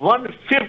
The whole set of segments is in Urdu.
1/5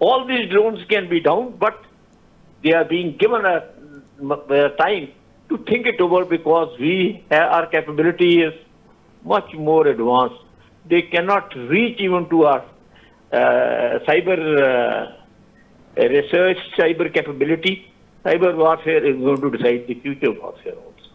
all these drones can be down, but they are being given a time to think it over, because our capability is much more advanced. They cannot reach even to our cyber research, cyber capability. Cyber warfare is going to decide the future warfare also.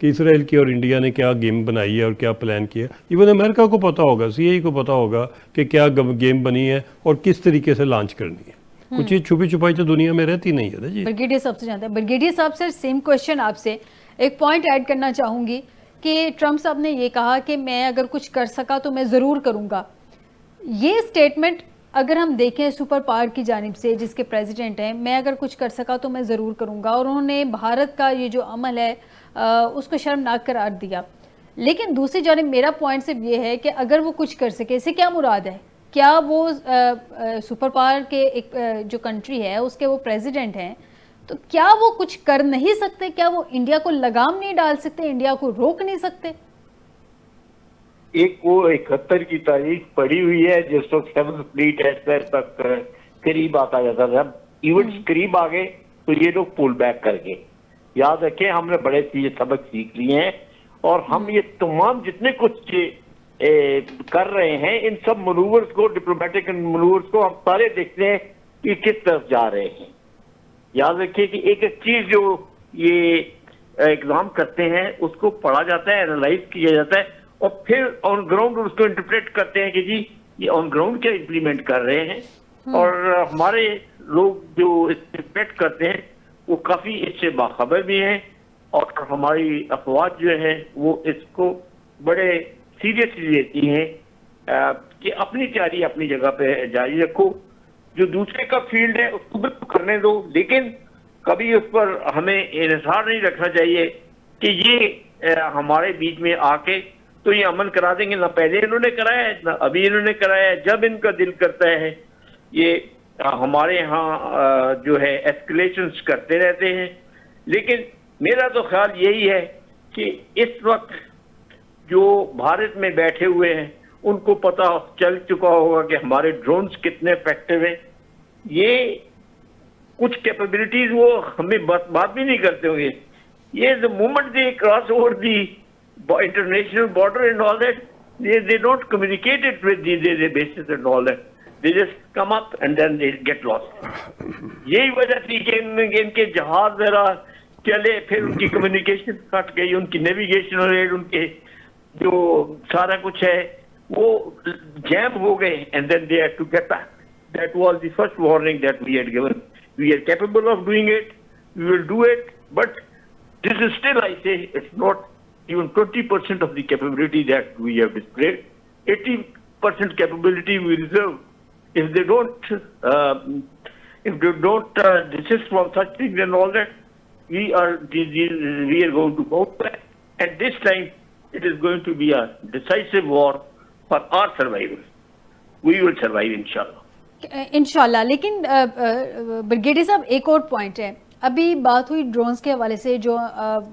کہ اسرائیل کی اور انڈیا نے کیا گیم بنائی ہے اور کیا پلان کیا. ایون امریکہ کو پتہ ہوگا, CIA کو پتہ ہوگا کہ کیا گیم بنی ہے اور کس طریقے سے لانچ کرنی ہے. کچھ چیز چھپی چھپائی تو دنیا میں رہتی نہیں ہے نا جی. بریگیڈیئر صاحب سے جانتے ہیں. بریگیڈیئر صاحب سے سیم کویشچن آپ سے ایک پوائنٹ ایڈ کرنا چاہوں گی کہ ٹرمپ صاحب نے یہ کہا کہ میں اگر کچھ کر سکا تو میں ضرور کروں گا. یہ سٹیٹمنٹ اگر ہم دیکھیں سپر پاور کی جانب سے جس کے پریزیڈنٹ ہیں, میں اگر کچھ کر سکا تو میں ضرور کروں گا, اور انہوں نے بھارت کا یہ جو عمل ہے اس کو شرمناک قرار دیا. لیکن دوسری جانب میرا پوائنٹ صرف یہ ہے کہ اگر وہ کچھ کر سکے, اس سے کیا مراد ہے؟ کیا وہ سپر پاور کے ایک جو کنٹری ہے اس کے وہ پریزیڈنٹ ہیں, تو کیا وہ کچھ کر نہیں سکتے؟ کیا وہ انڈیا کو لگام نہیں ڈال سکتے, انڈیا کو روک نہیں سکتے؟ ایک وہ 71 کی تاریخ پڑی ہوئی ہے جس وقت 7th فلیٹ ایسپیر تک قریب آتا جاتا تھا. ایونٹس قریب آ گئے تو یہ لوگ پول بیک کر گئے. یاد رکھیں ہم نے بڑے چیز سبق سیکھ لیے ہیں, اور ہم یہ تمام جتنے کچھ کر رہے ہیں ان سب منورز کو, ڈپلومیٹک منورز کو ہم سارے دیکھتے ہیں کہ کس طرف جا رہے ہیں. یاد رکھیے کہ ایک ایک چیز جو یہ ایگزام کرتے ہیں اس کو پڑھا جاتا ہے, اینالائز کیا جاتا ہے, اور پھر آن گراؤنڈ اس کو انٹرپریٹ کرتے ہیں کہ جی یہ آن گراؤنڈ کیا امپلیمنٹ کر رہے ہیں. اور ہمارے لوگ جو انٹرپریٹ کرتے ہیں وہ کافی اس سے باخبر بھی ہیں, اور ہماری افواج جو ہیں وہ اس کو بڑے سیریسلی لیتی ہیں کہ اپنی تیاری اپنی جگہ پہ جاری رکھو, جو دوسرے کا فیلڈ ہے اس کو بھی کرنے دو, لیکن کبھی اس پر ہمیں انحصار نہیں رکھنا چاہیے کہ یہ ہمارے بیچ میں آ کے تو یہ عمل کرا دیں گے. نہ پہلے انہوں نے کرایا ہے نہ ابھی انہوں نے کرایا ہے. جب ان کا دل کرتا ہے یہ ہمارے ہاں جو ہے ایسکلیشنز کرتے رہتے ہیں. لیکن میرا تو خیال یہی ہے کہ اس وقت جو بھارت میں بیٹھے ہوئے ہیں ان کو پتہ چل چکا ہوگا کہ ہمارے ڈرونز کتنے افیکٹو ہیں. یہ کچھ کیپیبلٹیز وہ ہمیں بات بھی نہیں کرتے ہوں گے. یہ the moment they cross over the international border and all that, they don't communicate it with the bases and all that. They just come up and then they get lost. یہی وجہ تھی کہ ان کے جہاز ذرا چلے, پھر ان کی کمیونیکیشن کٹ گئی, ان کی نیویگیشن ریٹ, ان کے جو سارا کچھ ہے وہ جیم ہو گئے, and then they had to get back. That was the first warning that we had given. We are capable of doing it, we will do it, but this is still, I say, it's not even 20% of the capability that we have displayed. 80% capability we reserve. If they don't desist from such things and all that, we are going to go back. And this time, it is going to be a decisive war for our survival. We will survive, inshallah. انشاءاللہ. لیکن بریگیڈیئر صاحب ایک اور پوائنٹ ہے, ابھی بات ہوئی ڈرونز کے حوالے سے جو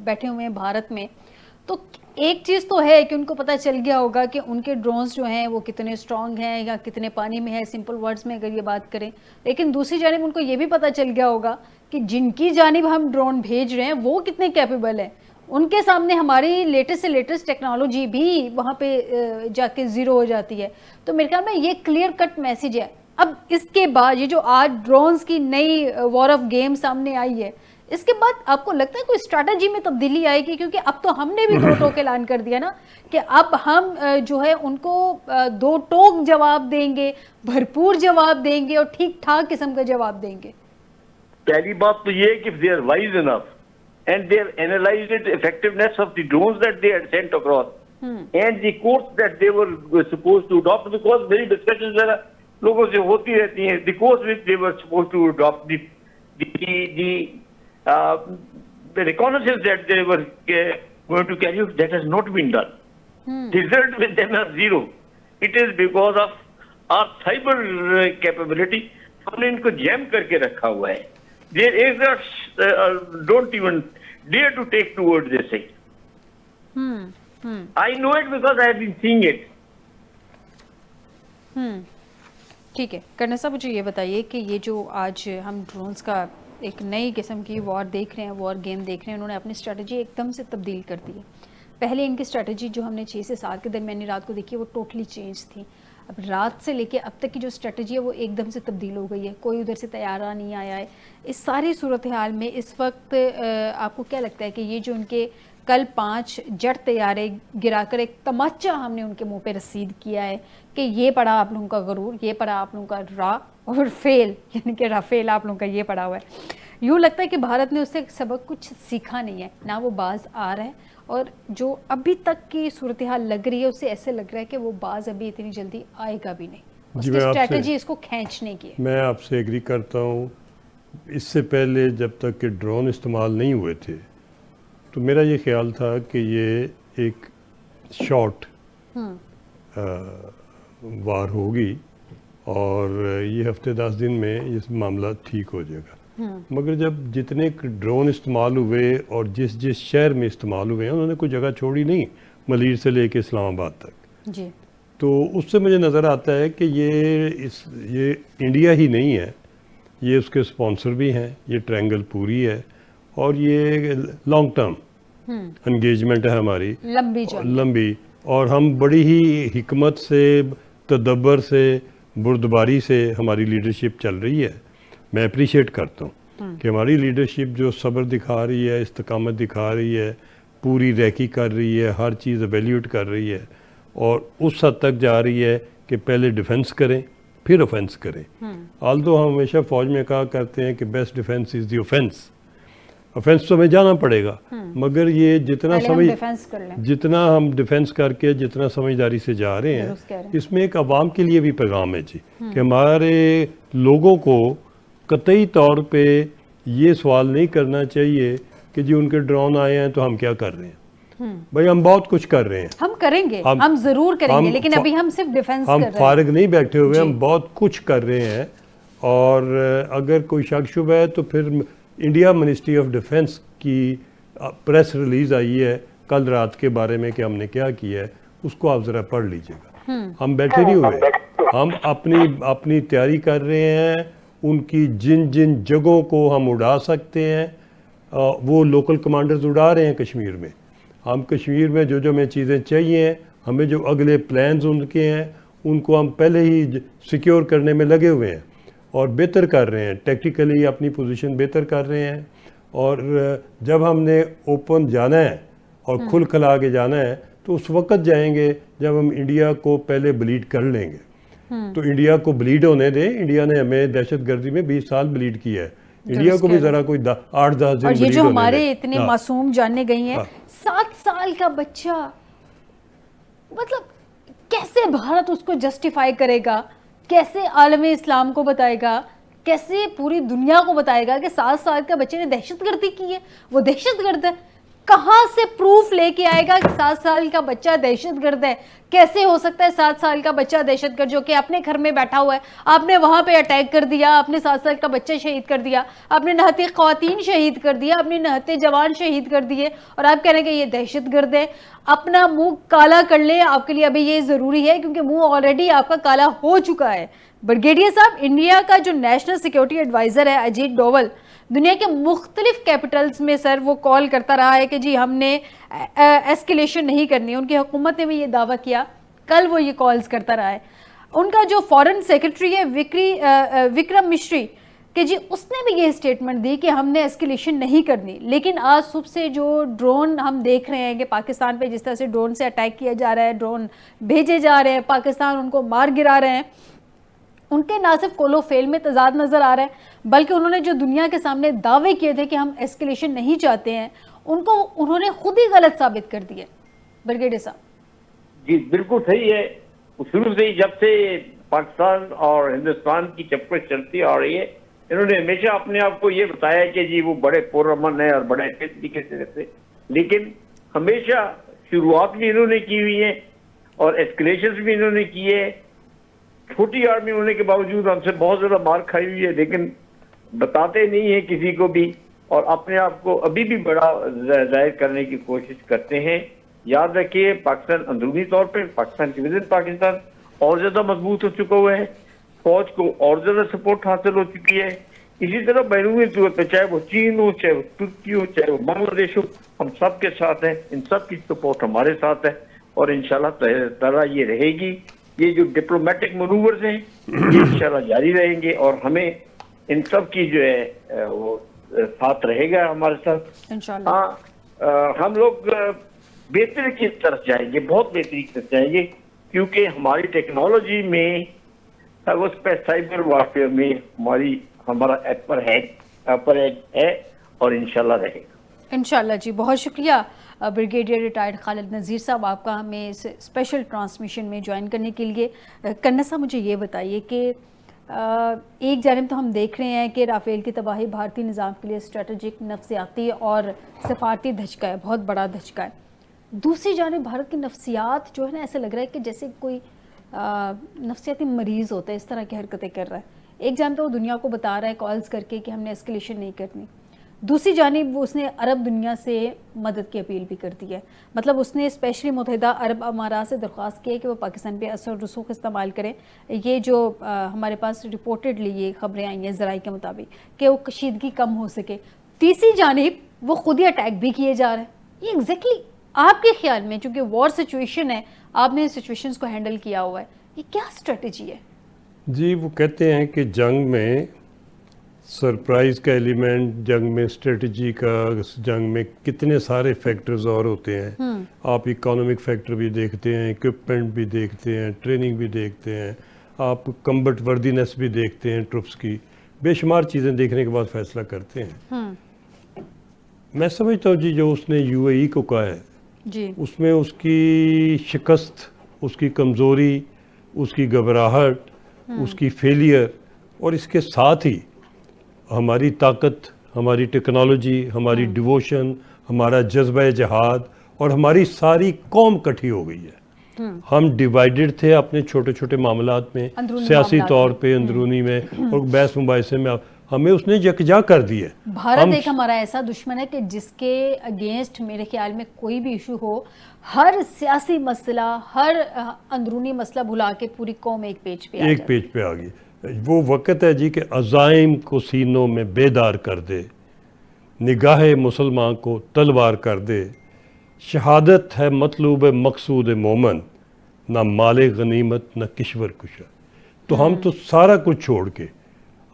بیٹھے ہوئے ہیں بھارت میں, تو ایک چیز تو ہے کہ ان کو پتہ چل گیا ہوگا کہ ان کے ڈرونز جو ہیں وہ کتنے اسٹرانگ ہیں یا کتنے پانی میں ہیں, سمپل ورڈز میں اگر یہ بات کریں. لیکن دوسری جانب ان کو یہ بھی پتہ چل گیا ہوگا کہ جن کی جانب ہم ڈرون بھیج رہے ہیں وہ کتنے کیپیبل ہیں. ان کے سامنے ہماری لیٹسٹ سے لیٹسٹ ٹیکنالوجی بھی وہاں پہ جا کے زیرو ہو جاتی ہے. تو میرے خیال میں یہ کلیئر کٹ میسیج ہے. اب اس کے بعد یہ جو آج ڈرونز کی نئی وار آف گیم سامنے آئی ہے, اس کے بعد آپ کو لگتا ہے کوئی اسٹریٹجی میں تبدیلی آئے گی؟ کیونکہ اب تو ہم نے بھی دو ٹوک اعلان کر دیا نا کہ اب ہم جو ہے ان کو دو ٹوک جواب دیں گے, بھرپور جواب دیں گے اور ٹھیک ٹھاک قسم کا جواب دیں گے. پہلی بات تو یہ ہے کہ they are wise enough and they have analyzed the effectiveness of the drones that they had sent across and the course that they were supposed to adopt, because very discussions ذرا لوگوں سے ہوتی رہتی ہیں. The course which they were supposed to adopt, the reconnaissance that they were going to carry, that has not been done. The result with them are zero. It is because of our cyber capability. ہم نے ان کو جیم کر کے رکھا ہوا ہے. Their experts don't even dare to take towards this thing. I know it because I have been seeing it. ٹھیک ہے کرنا صاحب, مجھے یہ بتائیے کہ یہ جو آج ہم ڈرونز کا ایک نئی قسم کی وار دیکھ رہے ہیں, وار گیم دیکھ رہے ہیں, انہوں نے اپنی اسٹریٹجی ایک دم سے تبدیل کر دی ہے. پہلے ان کی اسٹریٹجی جو ہم نے 6 سے 7 کے درمیانی رات کو دیکھی وہ ٹوٹلی چینج تھی. اب رات سے لے کے اب تک کی جو اسٹریٹجی ہے وہ ایک دم سے تبدیل ہو گئی ہے. کوئی ادھر سے طیارہ نہیں آیا ہے. اس ساری صورتحال میں اس وقت آپ کو کیا لگتا ہے کہ یہ جو ان کے کل 5 جٹ طیارے گرا کر ایک تماچا ہم نے ان کے منہ پہ رسید کیا ہے کہ یہ پڑا آپ لوگوں کا غرور، یہ پڑا آپ لوگوں کا را اور فیل، یعنی کہ رافیل آپ لوگوں کا یہ پڑا ہوا ہے. یوں لگتا ہے کہ بھارت نے اس سے سبق کچھ سیکھا نہیں ہے، نہ وہ باز آ رہا ہے، اور جو ابھی تک کی صورتحال لگ رہی ہے اس سے ایسے لگ رہا ہے کہ وہ باز ابھی اتنی جلدی آئے گا بھی نہیں. اس کی اسٹریٹجی اس کو کھینچنے کی ہے. میں آپ سے ایگری کرتا ہوں. اس سے پہلے جب تک کہ ڈرون استعمال نہیں ہوئے تھے تو میرا یہ خیال تھا کہ یہ ایک شارٹ وار ہوگی اور یہ ہفتے 10 دن میں یہ معاملہ ٹھیک ہو جائے گا. مگر جب جتنے ڈرون استعمال ہوئے اور جس شہر میں استعمال ہوئے ہیں انہوں نے کوئی جگہ چھوڑی نہیں، ملیر سے لے کے اسلام آباد تک. جی. تو اس سے مجھے نظر آتا ہے کہ یہ انڈیا ہی نہیں ہے، یہ اس کے اسپانسر بھی ہیں، یہ ٹرائنگل پوری ہے اور یہ لانگ ٹرم انگیجمنٹ ہے ہماری، لمبی، اور ہم بڑی ہی حکمت سے، تدبر سے، بردباری سے ہماری لیڈرشپ چل رہی ہے. میں اپریشیٹ کرتا ہوں کہ ہماری لیڈرشپ جو صبر دکھا رہی ہے، استقامت دکھا رہی ہے، پوری ریکی کر رہی ہے، ہر چیز ایویلیوٹ کر رہی ہے اور اس حد تک جا رہی ہے کہ پہلے ڈیفنس کریں پھر اوفینس کریں. آلدو ہم ہمیشہ فوج میں کہا کرتے ہیں کہ بیسٹ ڈیفنس از دی اوفینس. اوفینس تو ہمیں جانا پڑے گا، مگر یہ جتنا ہم ڈیفنس کر کے جتنا سمجھداری سے جا رہے ہیں اس میں ایک عوام کے لیے بھی پیغام ہے جی کہ ہمارے لوگوں کو قطعی طور پہ یہ سوال نہیں کرنا چاہیے کہ جی ان کے ڈرون آئے ہیں تو ہم کیا کر رہے ہیں. بھائی ہم بہت کچھ کر رہے ہیں، ہم کریں گے، ہم ضرور کریں گے، لیکن ابھی ہم صرف ڈیفنس کر رہے ہیں. ہم فارغ نہیں بیٹھے ہوئے، ہم بہت کچھ کر رہے ہیں. اور اگر کوئی شک شبہ ہے تو پھر انڈیا منسٹری آف ڈیفنس کی پریس ریلیز آئی ہے کل رات کے بارے میں کہ ہم نے کیا کیا ہے، اس کو آپ ذرا پڑھ لیجئے گا. ہم بیٹھے نہیں ہوئے، ہم اپنی تیاری کر رہے ہیں. ان کی جن جگہوں کو ہم اڑا سکتے ہیں وہ لوکل کمانڈرز اڑا رہے ہیں کشمیر میں. ہم کشمیر میں جو ہمیں چیزیں چاہیے، ہمیں جو اگلے پلانز ان کے ہیں ان کو ہم پہلے ہی سیکیور کرنے میں لگے ہوئے ہیں اور بہتر کر رہے ہیں، ٹیکٹیکلی اپنی پوزیشن بہتر کر رہے ہیں. اور جب ہم نے اوپن جانا ہے اور کھل کھلا کے جانا ہے تو اس وقت جائیں گے جب ہم انڈیا کو پہلے بلیڈ کر لیں گے. تو انڈیا کو بلیڈ ہونے دیں. انڈیا نے ہمیں دہشت گردی میں 20 سال بلیڈ کیا ہے، انڈیا کو بھی ذرا کوئی 8-10 دن بلیڈ ہونے دیں. اور یہ جو ہمارے اتنے معصوم جاننے گئی ہیں، 7 سال کا بچہ، مطلب کیسے بھارت اس کو جسٹیفائی کرے گا، کیسے عالم اسلام کو بتائے گا، کیسے پوری دنیا کو بتائے گا کہ 7 سال کا بچے نے دہشت گردی کی ہے، وہ دہشت گرد ہے. کہاں سے پروف لے کے آئے گا کہ 7 سال کا بچہ دہشت گرد ہے؟ کیسے ہو سکتا ہے 7 سال کا بچہ دہشت گرد جو کہ اپنے گھر میں بیٹھا ہوا ہے، آپ نے وہاں پہ اٹیک کر دیا، آپ نے 7 سال کا بچہ شہید کر دیا، آپ نے نہتے خواتین شہید کر دیا، آپ نے نہتے جوان شہید کر دیے، اور آپ کہہ رہے ہیں کہ یہ دہشت گرد ہے. اپنا منہ کالا کر لیں، آپ کے لیے ابھی یہ ضروری ہے کیونکہ منہ آلریڈی آپ کا کالا ہو چکا ہے. بریگیڈیئر صاحب، انڈیا کا جو نیشنل سیکیورٹی ایڈوائزر ہے اجیت ڈوول، دنیا کے مختلف کیپٹلز میں سر وہ کال کرتا رہا ہے کہ جی ہم نے ایسکیلیشن نہیں کرنی. ان کی حکومت نے بھی یہ دعویٰ کیا، کل وہ یہ کالز کرتا رہا ہے. ان کا جو فارن سیکرٹری ہے وکرم مشری، کہ جی اس نے بھی یہ اسٹیٹمنٹ دی کہ ہم نے ایسکیلیشن نہیں کرنی. لیکن آج صبح سے جو ڈرون ہم دیکھ رہے ہیں کہ پاکستان پہ جس طرح سے ڈرون سے اٹیک کیا جا رہا ہے، ڈرون بھیجے جا رہے ہیں، پاکستان ان کو مار گرا رہے ہیں، ان کے نہ صرف کولو فیل میں تضاد نظر آ رہا ہے بلکہ انہوں نے جو دنیا کے سامنے دعوے کیے تھے کہ ہم ایسکیلیشن نہیں چاہتے ہیں، ان کو انہوں نے خود ہی غلط ثابت کر دیا. بریگیڈیئر صاحب جی بالکل صحیح ہے. شروع سے ہی جب سے پاکستان اور ہندوستان کی چپکش چلتی آ رہی ہے، انہوں نے ہمیشہ اپنے آپ کو یہ بتایا کہ جی وہ بڑے پرامن ہیں اور بڑے اچھے طریقے سے رہتے، لیکن ہمیشہ شروعات بھی انہوں نے کی ہوئی ہیں اور ایسکلیشنز بھی انہوں نے کیے. چھوٹی آرمی ہونے کے باوجود ہم سے بہت زیادہ مار کھائی ہوئی ہے، لیکن بتاتے نہیں ہیں کسی کو بھی، اور اپنے آپ کو ابھی بھی بڑا ظاہر کرنے کی کوشش کرتے ہیں. یاد رکھیے پاکستان اندرونی طور پہ، پاکستان کے وزن پاکستان اور زیادہ مضبوط ہو چکا ہوا ہے، فوج کو اور زیادہ سپورٹ حاصل ہو چکی ہے. اسی طرح بیرونی طور پہ چاہے وہ چین ہو، چاہے وہ ترکی ہو، چاہے وہ بنگلہ دیش ہو، ہم سب کے ساتھ ہیں. ان سب کی سپورٹ ہمارے ساتھ ہے اور انشاءاللہ تعالیٰ یہ رہے گی. یہ جو ڈپلومیٹک منورز ہیں یہ انشاءاللہ جاری رہیں گے اور ہمیں ان سب کی جو ہے وہ ساتھ رہے گا ہمارے ساتھ. انشاءاللہ. ہاں ہم لوگ بہتری کی طرف جائیں گے, بہت بہتری کی طرف جائیں گے, کیونکہ ہماری ٹیکنالوجی میں اس پہ سائبر وارفیئر میں ہمارا اپر ہیڈ ہے اور انشاءاللہ رہے گا. انشاءاللہ جی. بہت شکریہ بریگیڈیئر ریٹائرڈ خالد نذیر صاحب آپ کا ہمیں اس اسپیشل ٹرانسمیشن میں جوائن کرنے کے لیے. کنہ صاحب مجھے یہ بتائیے کہ ایک جانب تو ہم دیکھ رہے ہیں کہ رافیل کی تباہی بھارتی نظام کے لیے اسٹریٹجک, نفسیاتی اور سفارتی دھچکا ہے, بہت بڑا دھچکا ہے. دوسری جانب بھارت کی نفسیات جو ہے نا, ایسا لگ رہا ہے کہ جیسے کوئی نفسیاتی مریض ہوتا ہے, اس طرح کی حرکتیں کر رہا ہے. ایک جانب تو وہ دنیا کو بتا رہا ہے کالز کر کے کہ ہم نے اسکلیشن نہیں کرنی, دوسری جانب اس نے عرب دنیا سے مدد کی اپیل بھی کر دی ہے. مطلب اس نے اسپیشلی متحدہ عرب امارات سے درخواست کی ہے کہ وہ پاکستان پہ اثر رسوخ استعمال کریں. یہ جو ہمارے پاس رپورٹڈلی یہ خبریں آئی ہیں ذرائع کے مطابق کہ وہ کشیدگی کم ہو سکے. تیسری جانب وہ خود ہی اٹیک بھی کیے جا رہے ہیں. یہ ایگزیکٹلی آپ کے خیال میں, چونکہ وار سچویشن ہے, آپ نے سچویشنز کو ہینڈل کیا ہوا ہے, یہ کیا اسٹریٹجی ہے؟ جی وہ کہتے ہیں کہ جنگ میں سرپرائز کا ایلیمنٹ, جنگ میں اسٹریٹجی کا, جنگ میں کتنے سارے فیکٹرز اور ہوتے ہیں. آپ اکانومک فیکٹر بھی دیکھتے ہیں, اکوپمنٹ بھی دیکھتے ہیں, ٹریننگ بھی دیکھتے ہیں, آپ کمبٹ وردینس بھی دیکھتے ہیں ٹروپس کی, بے شمار چیزیں دیکھنے کے بعد فیصلہ کرتے ہیں. میں سمجھتا ہوں جی جو اس نے یو اے ای کو کہا ہے جی, اس میں اس کی شکست, اس کی کمزوری, اس کی گھبراہٹ, اس کی فیلئر, اور اس کے ساتھ ہی ہماری طاقت, ہماری ٹیکنالوجی, ہماری ڈیووشن, ہمارا جذبہ جہاد, اور ہماری ساری قوم کٹھی ہو گئی ہے. ہم ڈیوائیڈڈ تھے اپنے چھوٹے چھوٹے معاملات میں, سیاسی طور پہ اندرونی میں, اور بحث مباحثے میں ہمیں اس نے یکجا کر دی ہے. بھارت ایک ہمارا ایسا دشمن ہے کہ جس کے اگینسٹ میرے خیال میں کوئی بھی ایشو ہو, ہر سیاسی مسئلہ, ہر اندرونی مسئلہ بھلا کے پوری قوم ایک پیج پہ آ گئی. وہ وقت ہے جی کہ عزائم کو سینوں میں بیدار کر دے, نگاہ مسلمان کو تلوار کر دے. شہادت ہے مطلوب مقصود مومن, نہ مال غنیمت نہ کشور کشا. تو ہم تو سارا کچھ چھوڑ کے,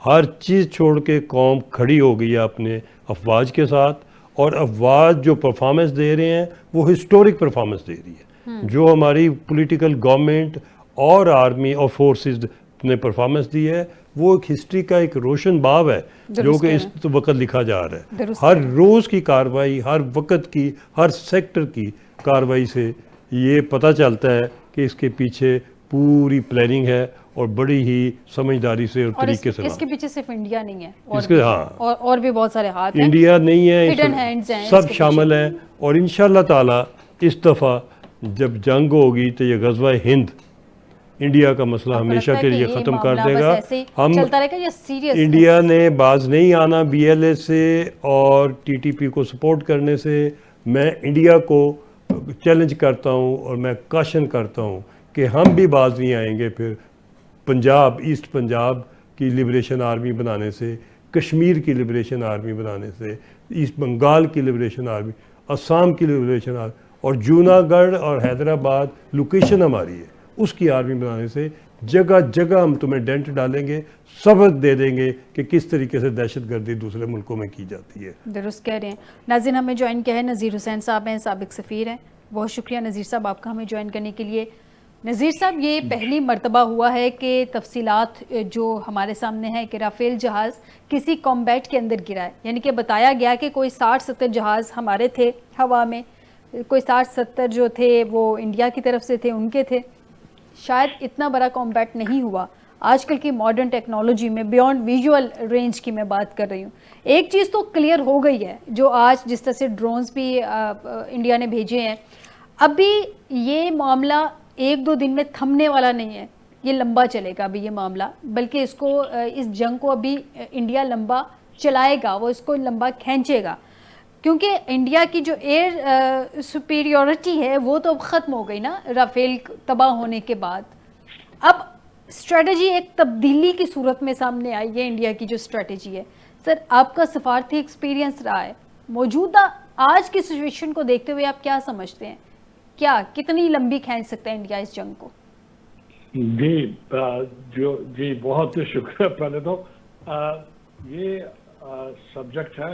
ہر چیز چھوڑ کے قوم کھڑی ہو گئی ہے اپنے افواج کے ساتھ, اور افواج جو پرفارمنس دے رہے ہیں وہ ہسٹورک پرفارمنس دے رہی ہے. جو ہماری پولیٹیکل گورنمنٹ اور آرمی اور فورسز نے پرفارمنس دی ہے وہ ایک ہسٹری کا ایک روشن باب ہے جو کہ اس وقت لکھا جا رہا ہے. ہر روز کی کارروائی, ہر وقت کی, ہر سیکٹر کی کارروائی سے یہ پتہ چلتا ہے کہ اس کے پیچھے پوری پلاننگ ہے, اور بڑی ہی سمجھداری سے اور طریقے سے. اس کے پیچھے صرف انڈیا نہیں ہے, اور بھی بہت سارے ہاتھ ہیں. انڈیا نہیں ہے, سب شامل ہیں. اور انشاءاللہ تعالی اس دفعہ جب جنگ ہوگی تو یہ غزوہ ہند انڈیا کا مسئلہ ہمیشہ کے لیے ختم کر دے گا. ہم انڈیا نے باز نہیں آنا بی ایل اے سے اور ٹی ٹی پی کو سپورٹ کرنے سے. میں انڈیا کو چیلنج کرتا ہوں اور میں کاشن کرتا ہوں کہ ہم بھی باز نہیں آئیں گے پھر پنجاب, ایسٹ پنجاب کی لبریشن آرمی بنانے سے, کشمیر کی لبریشن آرمی بنانے سے, ایسٹ بنگال کی لبریشن آرمی, آسام کی لبریشن آرمی, اور جوناگڑھ اور حیدرآباد لوکیشن ہماری ہے, اس کی آرمی بنانے سے. جگہ جگہ ہم تمہیں ڈینٹ ڈالیں گے, سبق دے دیں گے کہ کس طریقے سے دہشت گردی دوسرے ملکوں میں کی جاتی ہے. درست کہہ رہے ہیں. ناظرین ہمیں جوائن کیا ہے نذیر حسین صاحب ہیں, سابق سفیر ہیں. بہت شکریہ نذیر صاحب آپ کا ہمیں جوائن کرنے کے لیے. نذیر صاحب یہ پہلی مرتبہ ہوا ہے کہ تفصیلات جو ہمارے سامنے ہے کہ رافیل جہاز کسی کمبیٹ کے اندر گرا ہے, یعنی کہ بتایا گیا کہ کوئی 60-70 جہاز ہمارے تھے ہوا میں, کوئی 60-70 جو تھے وہ انڈیا کی طرف سے تھے, ان کے تھے. شاید اتنا بڑا کمبیٹ نہیں ہوا. آج کل کی ماڈرن ٹیکنالوجی میں بیونڈ ویژول رینج کی میں بات کر رہی ہوں. ایک چیز تو کلیئر ہو گئی ہے, جو آج جس طرح سے ڈرونز بھی انڈیا نے بھیجے ہیں, ابھی یہ معاملہ 1-2 دن میں تھمنے والا نہیں ہے. یہ لمبا چلے گا ابھی یہ معاملہ, بلکہ اس جنگ کو ابھی انڈیا لمبا چلائے گا, وہ اس کو لمبا کھینچے گا, کیونکہ انڈیا کی جو ایئر سپیریورٹی ہے وہ تو اب ختم ہو گئی نا رافیل تباہ ہونے کے بعد. اب اسٹریٹجی ایک تبدیلی کی صورت میں سامنے آئی ہے انڈیا کی جو اسٹریٹجی ہے. سر آپ کا سفارتی ایکسپیرینس رہا ہے, موجودہ آج کی سچویشن کو دیکھتے ہوئے آپ کیا سمجھتے ہیں, کیا کتنی لمبی کھینچ سکتا ہے انڈیا اس جنگ کو؟ جی بہت شکریہ. پہلے تو یہ سبجیکٹ ہے